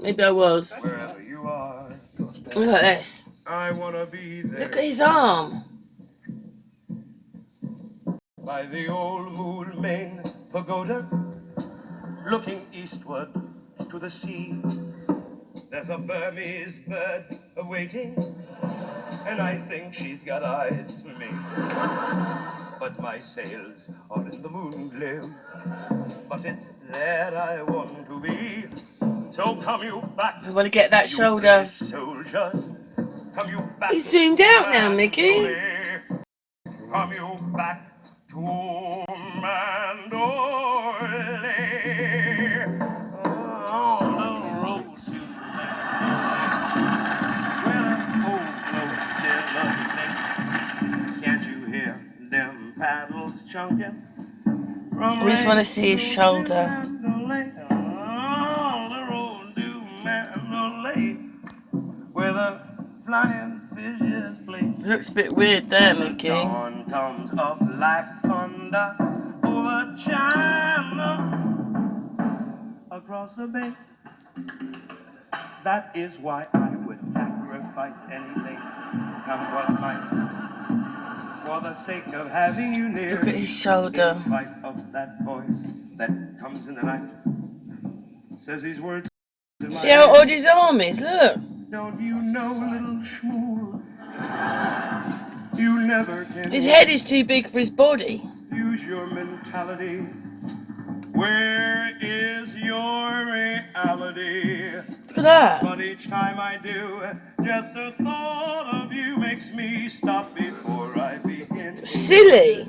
Maybe I was. Wherever you are. Look at this. I wanna be there. Look at his arm. By the old Moon Main Pagoda, looking eastward to the sea. There's a Burmese bird awaiting, and I think she's got eyes for me. But my sails are in the moon glow, but it's there I want to be. So come you back. I want to get that shoulder. Soldiers, come you back. He's zoomed out now, Mickey. Come you back to Mandalay. On the road to where the old floats dead lovely. Can't you hear them paddles chunking? I just want to see his shoulder. On the road to Mandalay, where the flying fishes play. It looks a bit weird there, Mickey. Dawn comes up like thunder over China, across the bay. That is why I would sacrifice anything, come what might, for the sake of having you near. Look at his shoulder. In spite of that voice that comes in the night, says these words. See how odd his arm is, look. Don't you know, little schmool, you never can. His head is too big for his body. Use your mentality. Where is your reality? Look at that. But each time I do, just the thought of you makes me stop before I begin. Silly.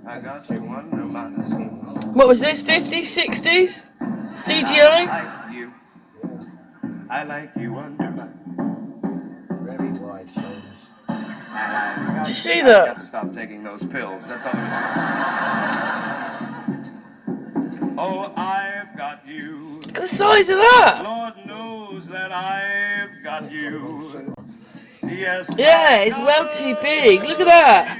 I got you under my skin. What was this, 50s, 60s? CGI? I like you. I like you under my Very wide shoulders. Did you see I that? got to stop taking those pills. That's all there is. Oh, I've got you. Look at the size of that. Lord knows that I've got you. Yes. Yeah, it's well too big. Look at that.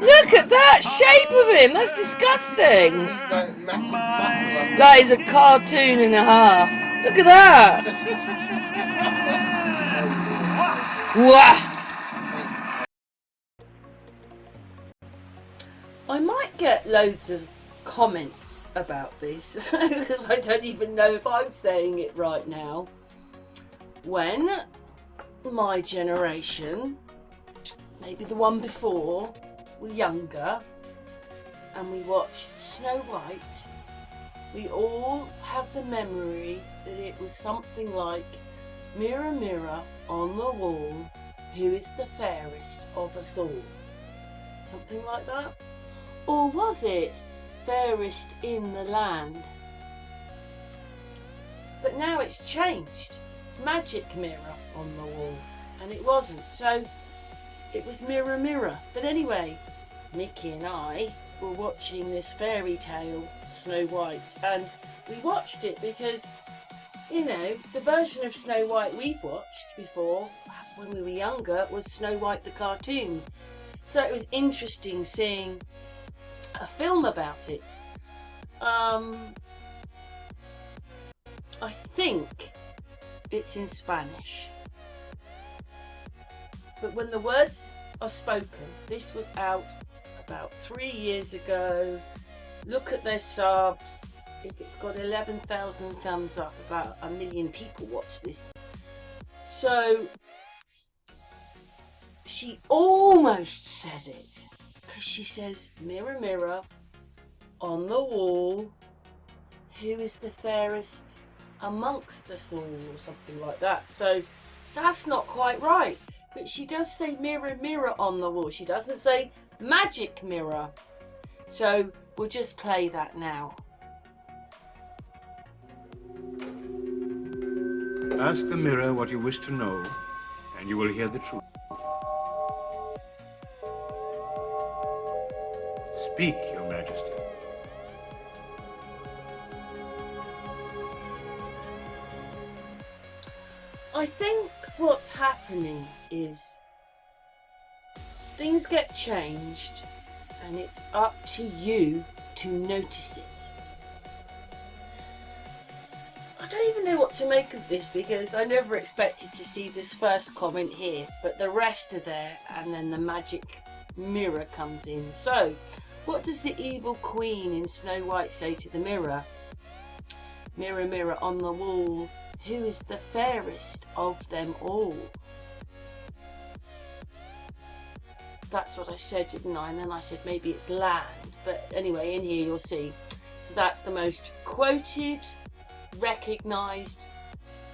Look at that shape of him. That's disgusting. Like massive muscle. That is a cartoon and a half. Look at that. Wow. I might get loads of comments about this because I don't even know if I'm saying it right now. When my generation, maybe the one before, were younger and we watched Snow White, we all have the memory that it was something like, mirror, mirror on the wall, who is the fairest of us all? Something like that? Or was it fairest in the land? But now it's changed. It's magic mirror on the wall, and it wasn't. So it was mirror, mirror. But anyway, Mickey and I were watching this fairy tale, Snow White, and we watched it because, you know, the version of Snow White we've watched before when we were younger was Snow White the cartoon. So it was interesting seeing a film about it. I think it's in Spanish. But when the words are spoken, this was out about 3 years ago. Look at their subs. If it's got 11,000 thumbs up, about 1 million people watch this. So she almost says it, because she says, mirror, mirror on the wall, who is the fairest amongst us all, or something like that. So that's not quite right. But she does say mirror, mirror on the wall. She doesn't say magic mirror. So we'll just play that now. Ask the mirror what you wish to know, and you will hear the truth. Speak, Your Majesty. I think what's happening is things get changed and it's up to you to notice it. don't even know what to make of this, because I never expected to see this first comment here, but the rest are there, and then the magic mirror comes in. So, what does the evil queen in Snow White say to the mirror? Mirror, mirror on the wall, who is the fairest of them all? That's what I said, didn't I? And then I said maybe it's land. But anyway, in here you'll see. So that's the most quoted, recognised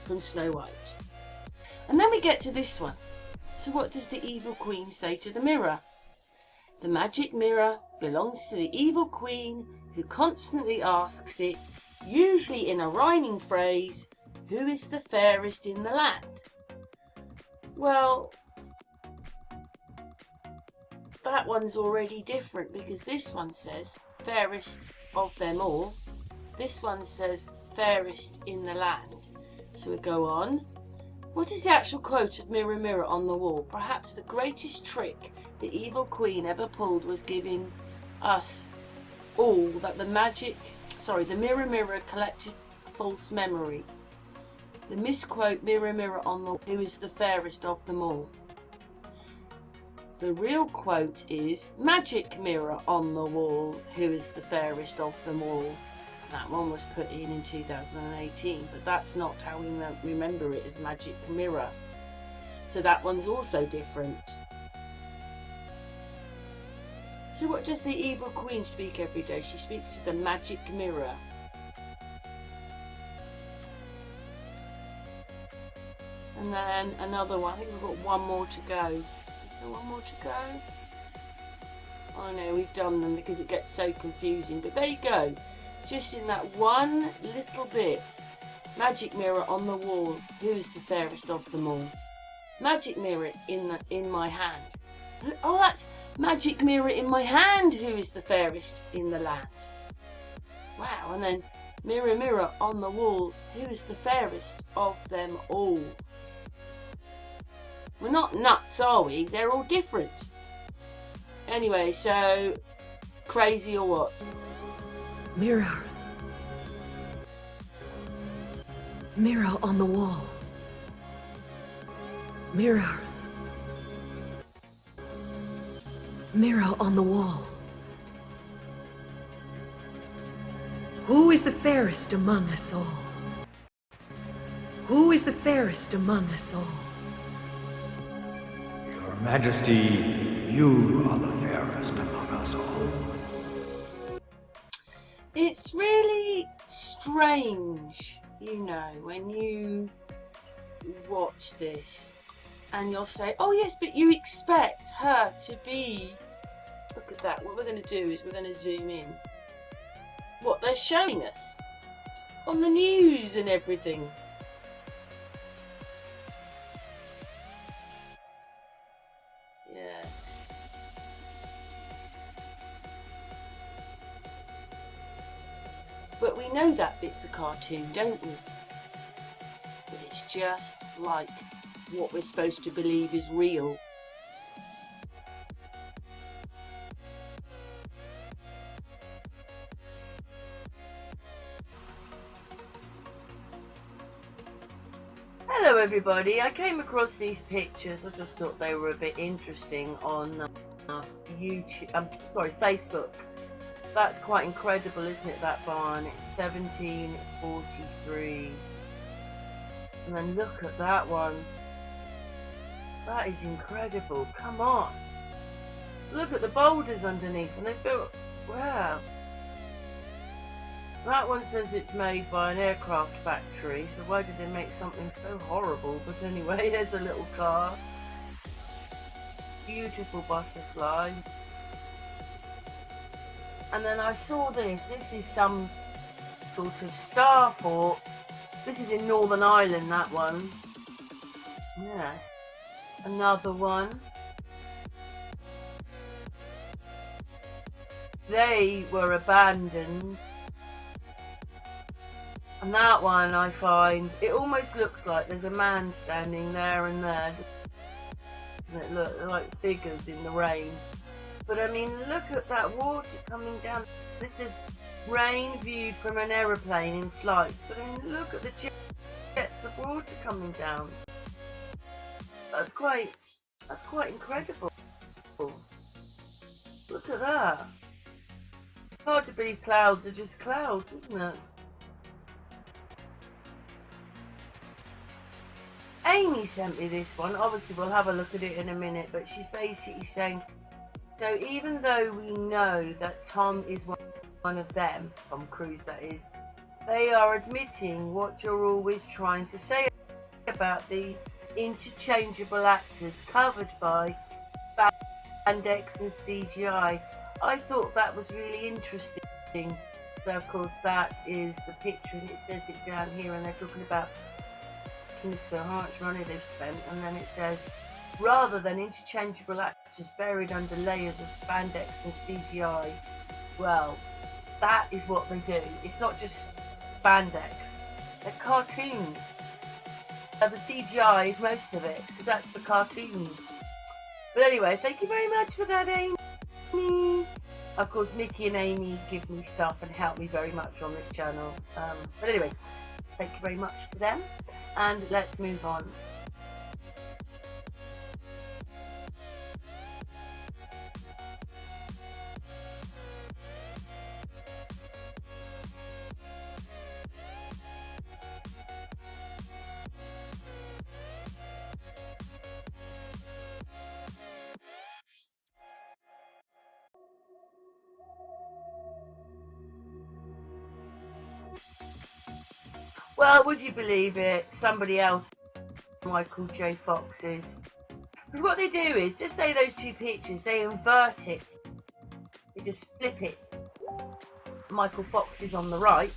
from Snow White. And then we get to this one. So what does the evil queen say to the mirror? The magic mirror belongs to the evil queen, who constantly asks it, usually in a rhyming phrase, who is the fairest in the land? Well, that one's already different, because this one says fairest of them all. This one says fairest in the land. So we go on. What is the actual quote of Mirror, Mirror on the Wall? Perhaps the greatest trick the evil queen ever pulled was giving us all that the Mirror, Mirror collective false memory. The misquote, Mirror, Mirror on the Wall, who is the fairest of them all? The real quote is, magic mirror on the wall, who is the fairest of them all? That one was put in 2018, but that's not how we remember it as magic mirror. So that one's also different. So what does the evil queen speak every day? She speaks to the magic mirror. And then another one. I think we've got one more to go. Is there one more to go? Oh no, we've done them because it gets so confusing. But there you go. Just in that one little bit. Magic mirror on the wall. Who is the fairest of them all? Magic mirror in my hand. Oh, that's magic mirror in my hand. Who is the fairest in the land? Wow. And then mirror, mirror on the wall. Who is the fairest of them all? We're not nuts, are we? They're all different. Anyway, so crazy or what? Mirror. Mirror on the wall. Mirror. Mirror on the wall. Who is the fairest among us all? Who is the fairest among us all? Your Majesty, you are the fairest among us all. It's really strange, you know, when you watch this and you'll say, oh yes, but you expect her to be... Look at that. What we're going to do is we're going to zoom in. What they're showing us on the news and everything. Yes. But we know that bit's a cartoon, don't we? But it's just like what we're supposed to believe is real. Hello everybody, I came across these pictures. I just thought they were a bit interesting on Facebook. That's quite incredible, isn't it, that barn? It's 1743. And then look at that one. That is incredible. Come on. Look at the boulders underneath, and they've built... Wow. That one says it's made by an aircraft factory, so why did they make something so horrible? But anyway, there's a little car. Beautiful butterfly. And then I saw this. This is some sort of starport. This is in Northern Ireland, that one. Yeah. Another one. They were abandoned. And that one I find, it almost looks like there's a man standing there and there. Doesn't it look like figures in the rain? But I mean, look at that water coming down. This is Rain viewed from an aeroplane in flight. But then look at the jets of water coming down. That's quite incredible. Look at that. Hard to believe clouds are just clouds, isn't it? Amy sent me this one. Obviously we'll have a look at it in a minute, but she's basically saying, so even though we know that Tom is one of them, Tom Cruise that is, they are admitting what you're always trying to say about the interchangeable actors covered by spandex and CGI. I thought that was really interesting. So of course that is the picture, and it says it down here, and they're talking about for how much money they've spent, and then it says, rather than interchangeable actors buried under layers of spandex and CGI, well, that is what they do. It's not just spandex, they're cartoons. The CGI is most of it, because that's the cartoons. But anyway, thank you very much for that, Amy. Of course, Nikki and Amy give me stuff and help me very much on this channel. But anyway, thank you very much to them, and let's move on. Well, would you believe it? Somebody else, Michael J. Fox's. Because what they do is, just say those two pictures, they invert it. They just flip it. Michael Fox is on the right,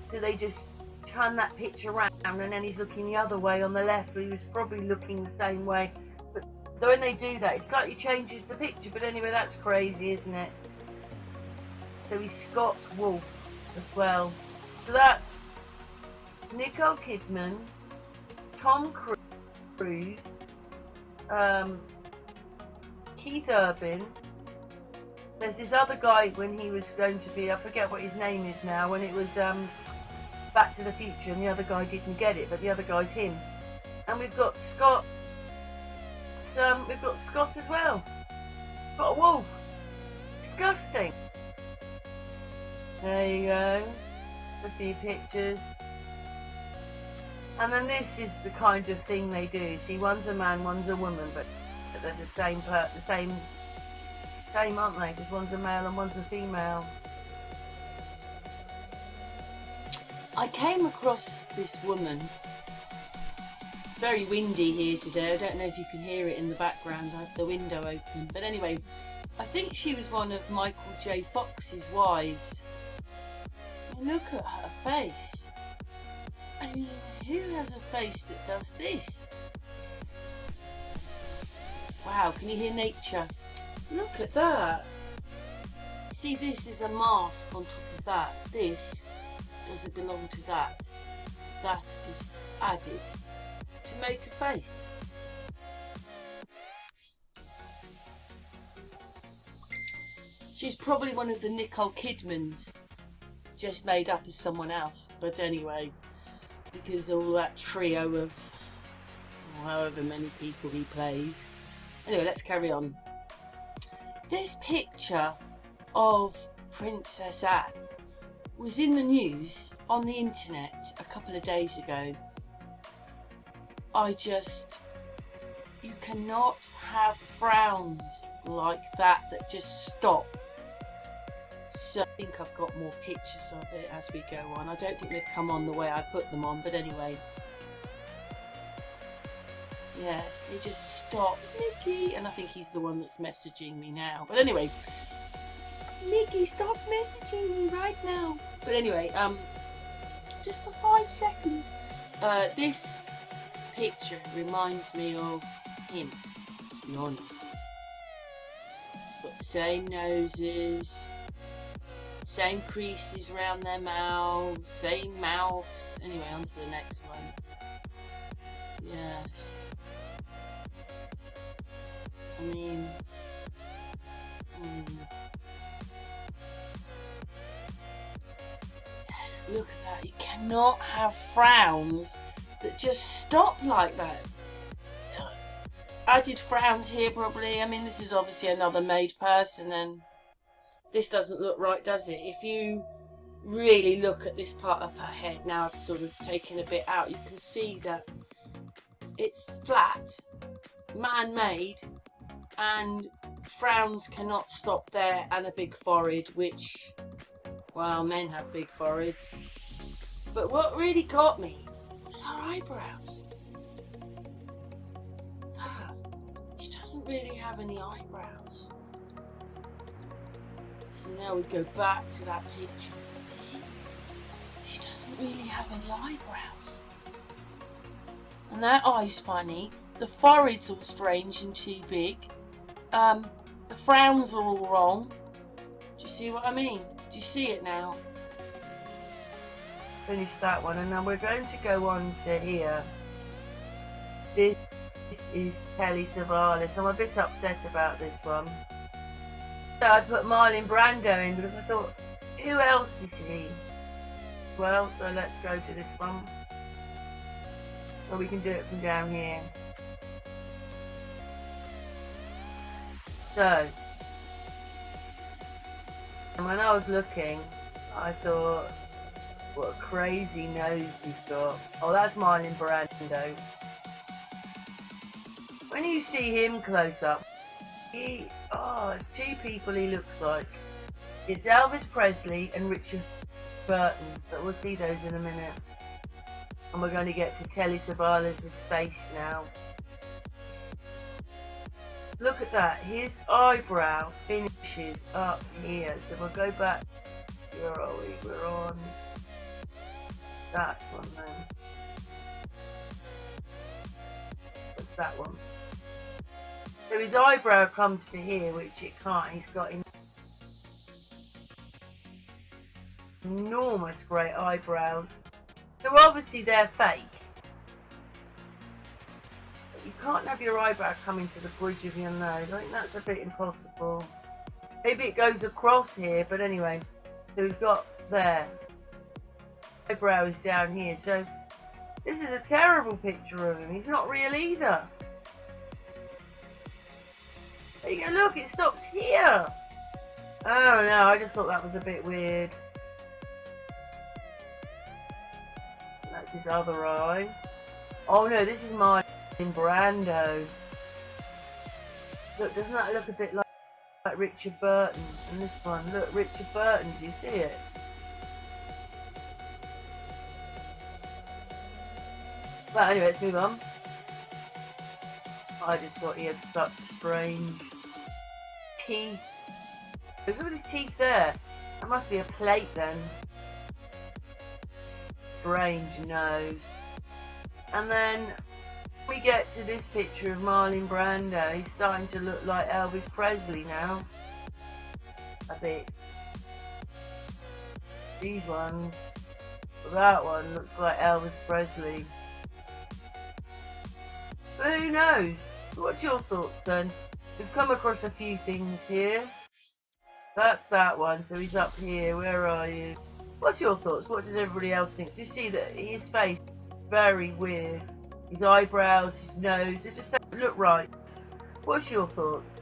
so they just turn that picture around, and then he's looking the other way on the left, but he was probably looking the same way. But when they do that, it slightly changes the picture. But anyway, that's crazy, isn't it? So he's Scott Wolf as well. So that's Nicole Kidman, Tom Cruise, Keith Urban. There's this other guy when he was going to be, I forget what his name is now, when it was Back to the Future, and the other guy didn't get it, but the other guy's him. And we've got Scott. We've got Scott as well. Got a wolf. Disgusting. There you go. A few pictures. And then this is the kind of thing they do. See, one's a man, one's a woman, but they're the same, aren't they? Because one's a male and one's a female. I came across this woman. It's very windy here today. I don't know if you can hear it in the background. I have the window open. But anyway, I think she was one of Michael J. Fox's wives. I mean, look at her face. I mean, who has a face that does this? Wow, can you hear nature? Look at that. See, this is a mask on top of that. This doesn't belong to that. That is added to make a face. She's probably one of the Nicole Kidmans, just made up as someone else. But anyway, because all that trio of however many people he plays. Anyway, let's carry on. This picture of Princess Anne was in the news on the internet a couple of days ago. You cannot have frowns like that just stop. So I think I've got more pictures of it as we go on. I don't think they've come on the way I put them on, but anyway. Yes, they just stopped. Mickey! And I think he's the one that's messaging me now. But anyway, Mickey, stop messaging me right now. But anyway, just for 5 seconds. This picture reminds me of him, to be honest. Got the same noses, same creases around their mouths, same mouths. Anyway, on to the next one. Yes. I mean, look at that. You cannot have frowns that just stop like that. I did frowns here probably. I mean, this is obviously another made person, and this doesn't look right, does it? If you really look at this part of her head, now I've sort of taken a bit out, you can see that it's flat, man-made, and frowns cannot stop there, and a big forehead, which, well, men have big foreheads. But what really got me was her eyebrows. She doesn't really have any eyebrows. So now we go back to that picture. See? She doesn't really have any eyebrows. And that eye's funny. The forehead's all strange and too big. The frowns are all wrong. Do you see what I mean? Do you see it now? Finish that one, and now we're going to go on to here. This is Telly Savalas. I'm a bit upset about this one. So I put Marlon Brando in because I thought, who else is he? Well, so let's go to this one. Or we can do it from down here. So, when I was looking, I thought, what a crazy nose he's got. Oh, that's Marlon Brando. When you see him close up, it's two people he looks like. It's Elvis Presley and Richard Burton, but we'll see those in a minute. And we're going to get to Telly Savalas' face now. Look at that, his eyebrow finishes up here. So we'll go back, where are we? We're on that one then. What's that one? So his eyebrow comes to here, which it can't. He's got enormous great eyebrows. So obviously they're fake. But you can't have your eyebrow coming to the bridge of your nose. I think that's a bit impossible. Maybe it goes across here, but anyway. So we've got there. Eyebrow is down here. So this is a terrible picture of him. He's not real either. There you go, look, it stops here. Oh no, I just thought that was a bit weird. That's his other eye. Oh no, this is Marlon Brando. Look, doesn't that look a bit like Richard Burton? And this one, look, Richard Burton, do you see it? But anyway, let's move on. I just thought he had such strange teeth. Look at his teeth there. That must be a plate then. Strange nose. And then we get to this picture of Marlon Brando. He's starting to look like Elvis Presley now. A bit. These ones. That one looks like Elvis Presley. But who knows? What's your thoughts then? We've come across a few things here. That's that one, so he's up here. Where are you? What's your thoughts? What does everybody else think? Do you see that his face is very weird? His eyebrows, his nose, they just don't look right. What's your thoughts?